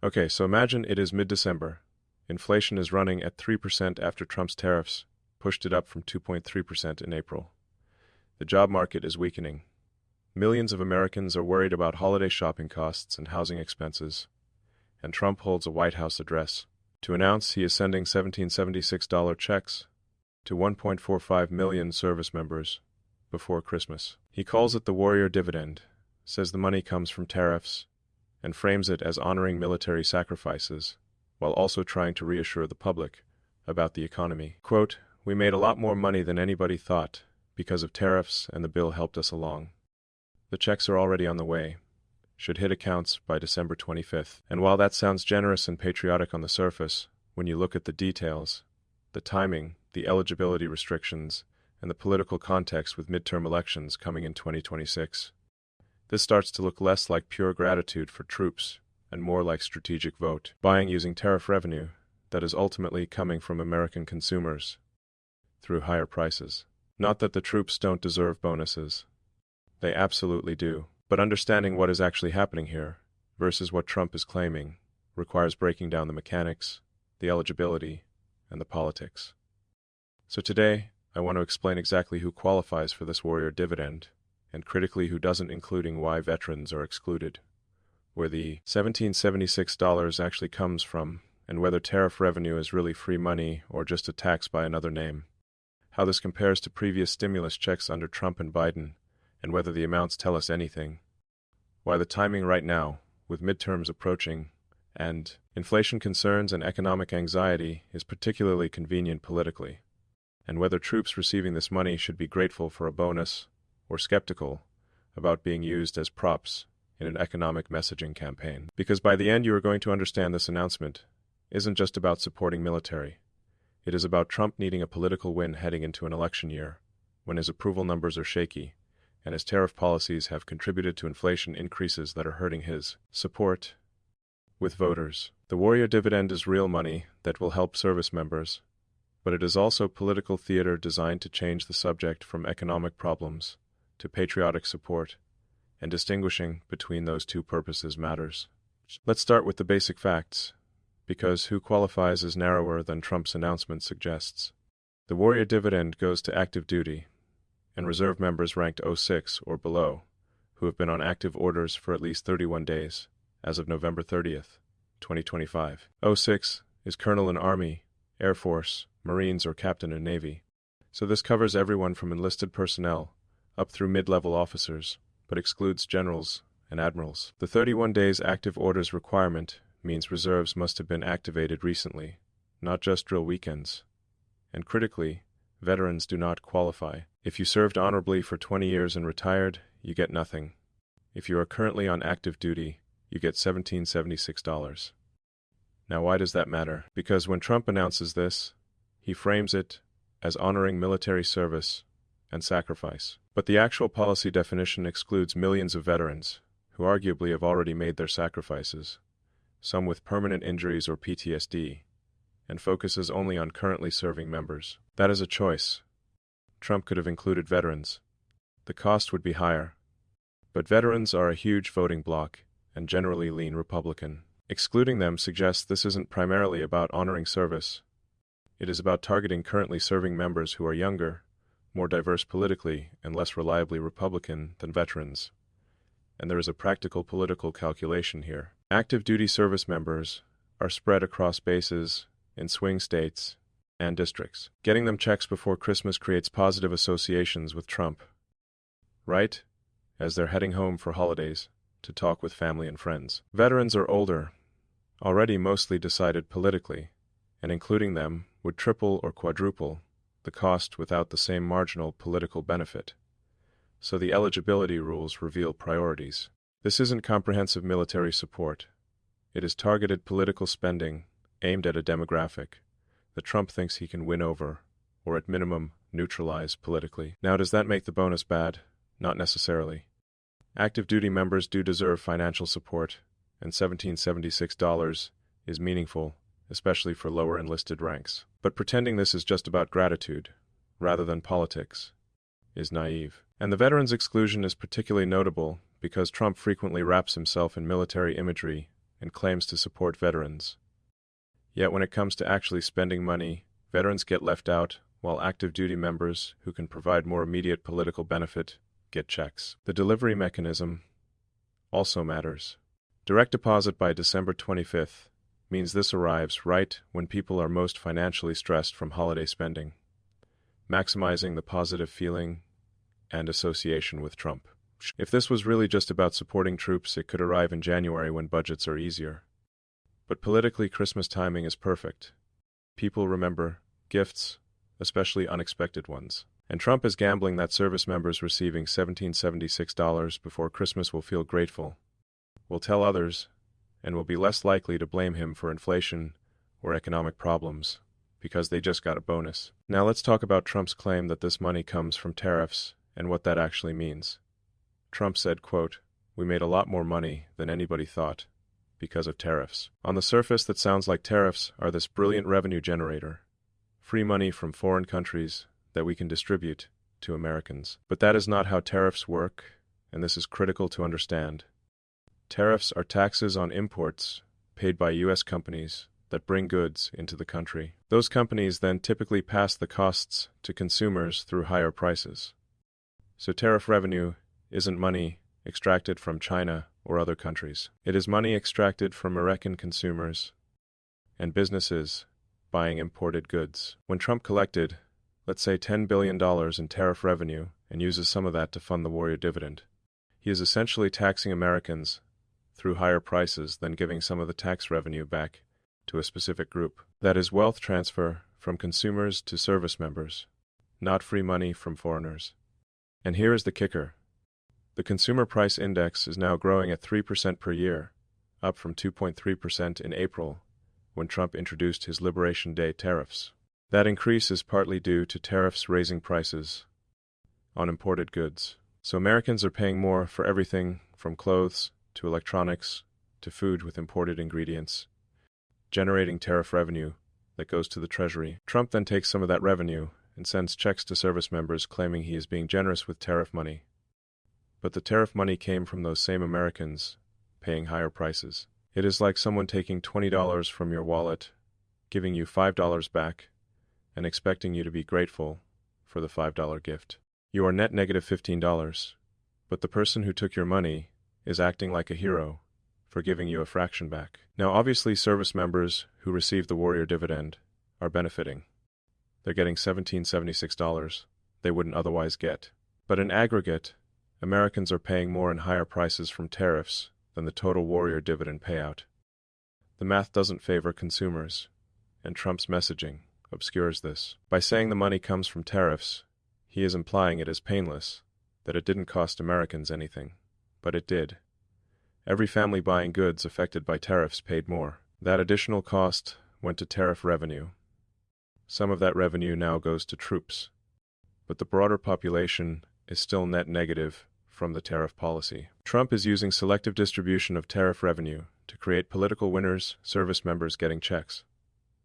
Okay, so imagine it is mid-December. Inflation is running at 3% after Trump's tariffs pushed it up from 2.3% in April. The job market is weakening. Millions of Americans are worried about holiday shopping costs and housing expenses, and Trump holds a White House address to announce he is sending $1,776 checks to 1.45 million service members before Christmas. He calls it the warrior dividend, says the money comes from tariffs, and frames it as honoring military sacrifices, while also trying to reassure the public about the economy. Quote, "We made a lot more money than anybody thought because of tariffs, and the bill helped us along. The checks are already on the way, should hit accounts by December 25th. And while that sounds generous and patriotic on the surface, when you look at the details, the timing, the eligibility restrictions, and the political context with midterm elections coming in 2026, this starts to look less like pure gratitude for troops and more like strategic vote buying using tariff revenue that is ultimately coming from American consumers through higher prices. Not that the troops don't deserve bonuses. They absolutely do. But understanding what is actually happening here versus what Trump is claiming requires breaking down the mechanics, the eligibility, and the politics. So today, I want to explain exactly who qualifies for this warrior dividend, and critically who doesn't, including why veterans are excluded, where the $1,776 actually comes from, and whether tariff revenue is really free money or just a tax by another name, how this compares to previous stimulus checks under Trump and Biden, and whether the amounts tell us anything, why the timing right now, with midterms approaching, and inflation concerns and economic anxiety is particularly convenient politically, and whether troops receiving this money should be grateful for a bonus or skeptical about being used as props in an economic messaging campaign. Because by the end you are going to understand this announcement isn't just about supporting military. It is about Trump needing a political win heading into an election year, when his approval numbers are shaky, and his tariff policies have contributed to inflation increases that are hurting his support with voters. The warrior dividend is real money that will help service members, but it is also political theater designed to change the subject from economic problems to patriotic support, and distinguishing between those two purposes matters. Let's start with the basic facts, because who qualifies is narrower than Trump's announcement suggests. The warrior dividend goes to active duty and reserve members ranked 06 or below, who have been on active orders for at least 31 days, as of November 30th, 2025. 06 is Colonel in Army, Air Force, Marines, or Captain in Navy. So this covers everyone from enlisted personnel up through mid-level officers, but excludes generals and admirals. The 31 days active orders requirement means reserves must have been activated recently, not just drill weekends. And critically, veterans do not qualify. If you served honorably for 20 years and retired, you get nothing. If you are currently on active duty, you get $1,776. Now why does that matter? Because when Trump announces this, he frames it as honoring military service and sacrifice. But the actual policy definition excludes millions of veterans who arguably have already made their sacrifices, some with permanent injuries or PTSD, and focuses only on currently serving members. That is a choice. Trump could have included veterans. The cost would be higher. But veterans are a huge voting bloc and generally lean Republican. Excluding them suggests this isn't primarily about honoring service. It is about targeting currently serving members who are younger, more diverse politically, and less reliably Republican than veterans. And there is a practical political calculation here. Active duty service members are spread across bases in swing states and districts. Getting them checks before Christmas creates positive associations with Trump, right? As they're heading home for holidays to talk with family and friends. Veterans are older, already mostly decided politically, and including them would triple or quadruple the cost without the same marginal political benefit. So the eligibility rules reveal priorities. This isn't comprehensive military support. It is targeted political spending aimed at a demographic that Trump thinks he can win over, or at minimum, neutralize politically. Now, does that make the bonus bad? Not necessarily. Active duty members do deserve financial support, and $1,776 is meaningful, especially for lower enlisted ranks. But pretending this is just about gratitude, rather than politics, is naive. And the veterans' exclusion is particularly notable because Trump frequently wraps himself in military imagery and claims to support veterans. Yet when it comes to actually spending money, veterans get left out, while active duty members who can provide more immediate political benefit get checks. The delivery mechanism also matters. Direct deposit by December 25th means this arrives right when people are most financially stressed from holiday spending, maximizing the positive feeling and association with Trump. If this was really just about supporting troops, it could arrive in January when budgets are easier. But politically, Christmas timing is perfect. People remember gifts, especially unexpected ones. And Trump is gambling that service members receiving $1,776 before Christmas will feel grateful, will tell others, and will be less likely to blame him for inflation or economic problems, because they just got a bonus. Now let's talk about Trump's claim that this money comes from tariffs and what that actually means. Trump said, quote, "We made a lot more money than anybody thought because of tariffs." On the surface, that sounds like tariffs are this brilliant revenue generator, free money from foreign countries that we can distribute to Americans. But that is not how tariffs work, and this is critical to understand. Tariffs are taxes on imports paid by U.S. companies that bring goods into the country. Those companies then typically pass the costs to consumers through higher prices. So tariff revenue isn't money extracted from China or other countries. It is money extracted from American consumers and businesses buying imported goods. When Trump collected, let's say $10 billion in tariff revenue and uses some of that to fund the warrior dividend, he is essentially taxing Americans through higher prices, then giving some of the tax revenue back to a specific group. That is wealth transfer from consumers to service members, not free money from foreigners. And here is the kicker. The consumer price index is now growing at 3% per year, up from 2.3% in April, when Trump introduced his Liberation Day tariffs. That increase is partly due to tariffs raising prices on imported goods. So Americans are paying more for everything from clothes to electronics to food with imported ingredients, generating tariff revenue that goes to the Treasury. Trump then takes some of that revenue and sends checks to service members claiming he is being generous with tariff money. But the tariff money came from those same Americans paying higher prices. It is like someone taking $20 from your wallet, giving you $5 back, and expecting you to be grateful for the $5 gift. You are net negative $15, but the person who took your money is acting like a hero for giving you a fraction back. Now obviously service members who receive the warrior dividend are benefiting. They're getting $1,776 they wouldn't otherwise get. But in aggregate, Americans are paying more in higher prices from tariffs than the total warrior dividend payout. The math doesn't favor consumers, and Trump's messaging obscures this. By saying the money comes from tariffs, he is implying it is painless, that it didn't cost Americans anything. But it did. Every family buying goods affected by tariffs paid more. That additional cost went to tariff revenue. Some of that revenue now goes to troops. But the broader population is still net negative from the tariff policy. Trump is using selective distribution of tariff revenue to create political winners, service members getting checks,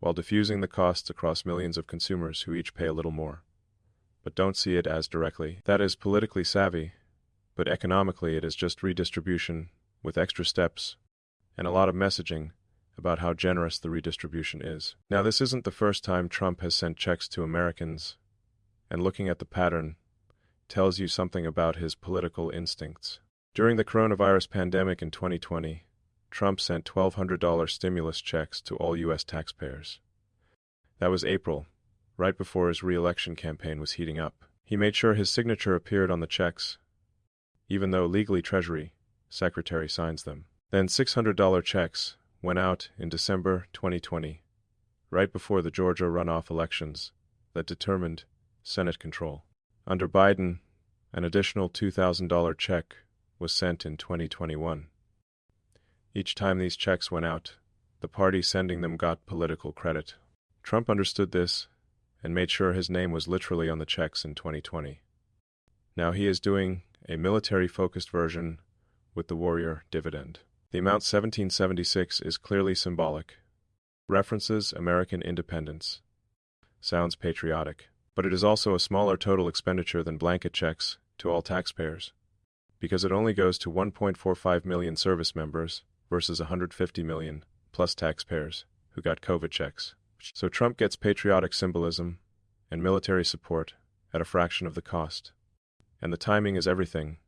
while diffusing the costs across millions of consumers who each pay a little more, but don't see it as directly. That is politically savvy, but economically it is just redistribution with extra steps and a lot of messaging about how generous the redistribution is. Now, this isn't the first time Trump has sent checks to Americans, and looking at the pattern tells you something about his political instincts. During the coronavirus pandemic in 2020, Trump sent $1,200 stimulus checks to all U.S. taxpayers. That was April, right before his re-election campaign was heating up. He made sure his signature appeared on the checks, even though legally Treasury Secretary signs them. Then $600 checks went out in December 2020, right before the Georgia runoff elections that determined Senate control. Under Biden, an additional $2,000 check was sent in 2021. Each time these checks went out, the party sending them got political credit. Trump understood this and made sure his name was literally on the checks in 2020. Now he is doing a military-focused version with the warrior dividend. The amount $1,776 is clearly symbolic. References American independence. Sounds patriotic. But it is also a smaller total expenditure than blanket checks to all taxpayers, because it only goes to 1.45 million service members versus 150 million, plus taxpayers, who got COVID checks. So Trump gets patriotic symbolism and military support at a fraction of the cost. And the timing is everything.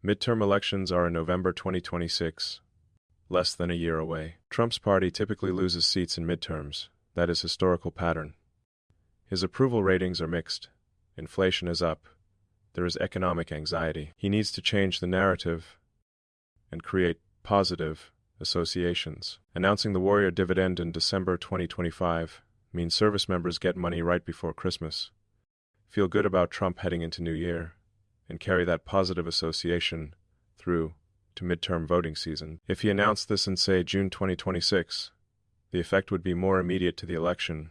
Midterm elections are in November 2026, less than a year away. Trump's party typically loses seats in midterms. That is historical pattern. His approval ratings are mixed. Inflation is up. There is economic anxiety. He needs to change the narrative and create positive associations. Announcing the warrior dividend in December 2025 means service members get money right before Christmas, feel good about Trump heading into New Year, and carry that positive association through to midterm voting season. If he announced this in, say, June 2026, the effect would be more immediate to the election,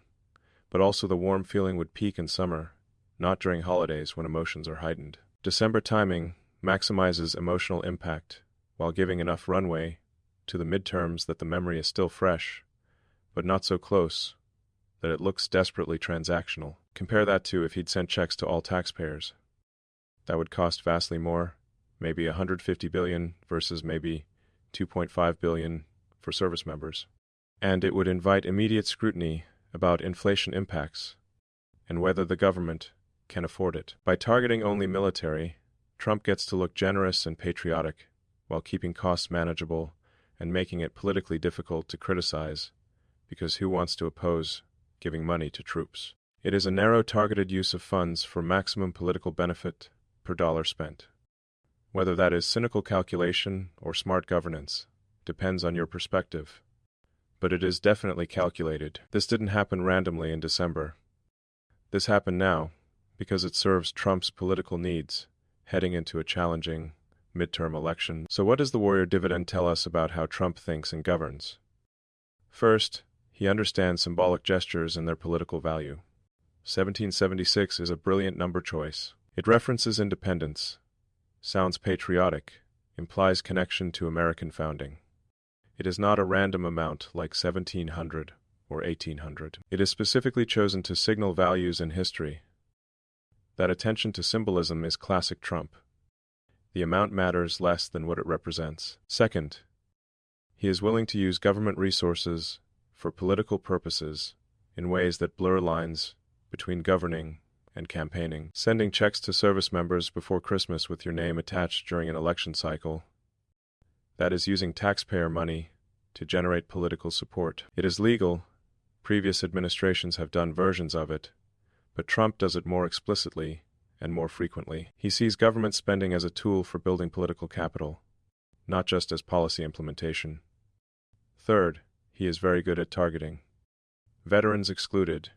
but also the warm feeling would peak in summer, not during holidays when emotions are heightened. December timing maximizes emotional impact while giving enough runway to the midterms that the memory is still fresh, but not so close that it looks desperately transactional. Compare that to if he'd sent checks to all taxpayers. That would cost vastly more, maybe $150 billion versus maybe $2.5 billion for service members. And it would invite immediate scrutiny about inflation impacts and whether the government can afford it. By targeting only military, Trump gets to look generous and patriotic while keeping costs manageable and making it politically difficult to criticize, because who wants to oppose giving money to troops? It is a narrow targeted use of funds for maximum political benefit per dollar spent. Whether that is cynical calculation or smart governance depends on your perspective. But it is definitely calculated. This didn't happen randomly in December. This happened now because it serves Trump's political needs heading into a challenging midterm election. So what does the warrior dividend tell us about how Trump thinks and governs? First, he understands symbolic gestures and their political value. 1776 is a brilliant number choice. It references independence, sounds patriotic, implies connection to American founding. It is not a random amount like 1700 or 1800. It is specifically chosen to signal values in history. That attention to symbolism is classic Trump. The amount matters less than what it represents. Second, he is willing to use government resources for political purposes in ways that blur lines between governing and campaigning. Sending checks to service members before Christmas with your name attached during an election cycle. That is using taxpayer money to generate political support. It is legal. Previous administrations have done versions of it, but Trump does it more explicitly and more frequently. He sees government spending as a tool for building political capital, not just as policy implementation. Third, he is very good at targeting. Veterans excluded,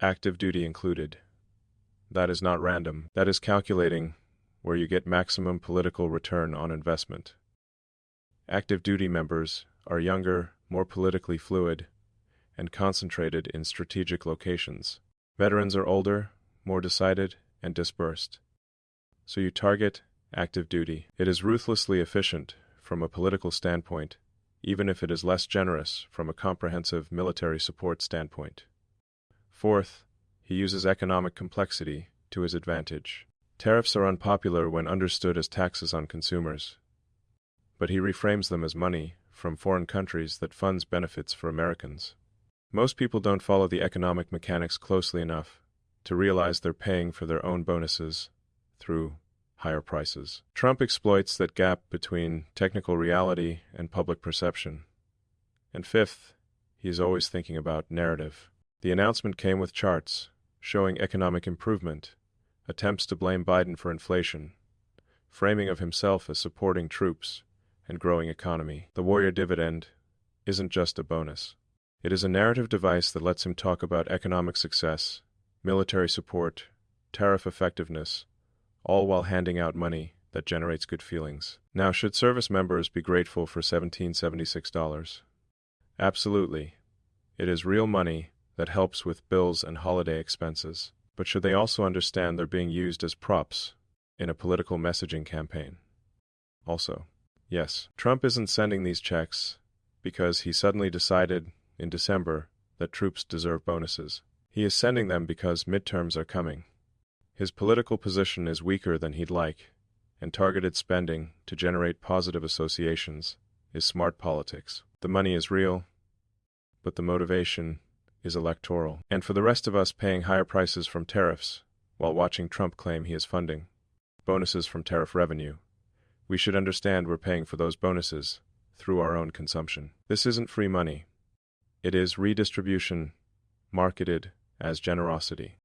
active duty included. That is not random. That is calculating where you get maximum political return on investment. Active duty members are younger, more politically fluid, and concentrated in strategic locations. Veterans are older, more decided, and dispersed. So you target active duty. It is ruthlessly efficient from a political standpoint, even if it is less generous from a comprehensive military support standpoint. Fourth, he uses economic complexity to his advantage. Tariffs are unpopular when understood as taxes on consumers, but he reframes them as money from foreign countries that funds benefits for Americans. Most people don't follow the economic mechanics closely enough to realize they're paying for their own bonuses through higher prices. Trump exploits that gap between technical reality and public perception. And fifth, he is always thinking about narrative. The announcement came with charts showing economic improvement, attempts to blame Biden for inflation, framing of himself as supporting troops and growing economy. The warrior dividend isn't just a bonus. It is a narrative device that lets him talk about economic success, military support, tariff effectiveness, all while handing out money that generates good feelings. Now, should service members be grateful for $1,776? Absolutely. It is real money that helps with bills and holiday expenses. But should they also understand they're being used as props in a political messaging campaign? Also, yes, Trump isn't sending these checks because he suddenly decided in December that troops deserve bonuses. He is sending them because midterms are coming. His political position is weaker than he'd like, and targeted spending to generate positive associations is smart politics. The money is real, but the motivation is electoral. And for the rest of us paying higher prices from tariffs while watching Trump claim he is funding bonuses from tariff revenue, we should understand we're paying for those bonuses through our own consumption. This isn't free money. It is redistribution marketed as generosity.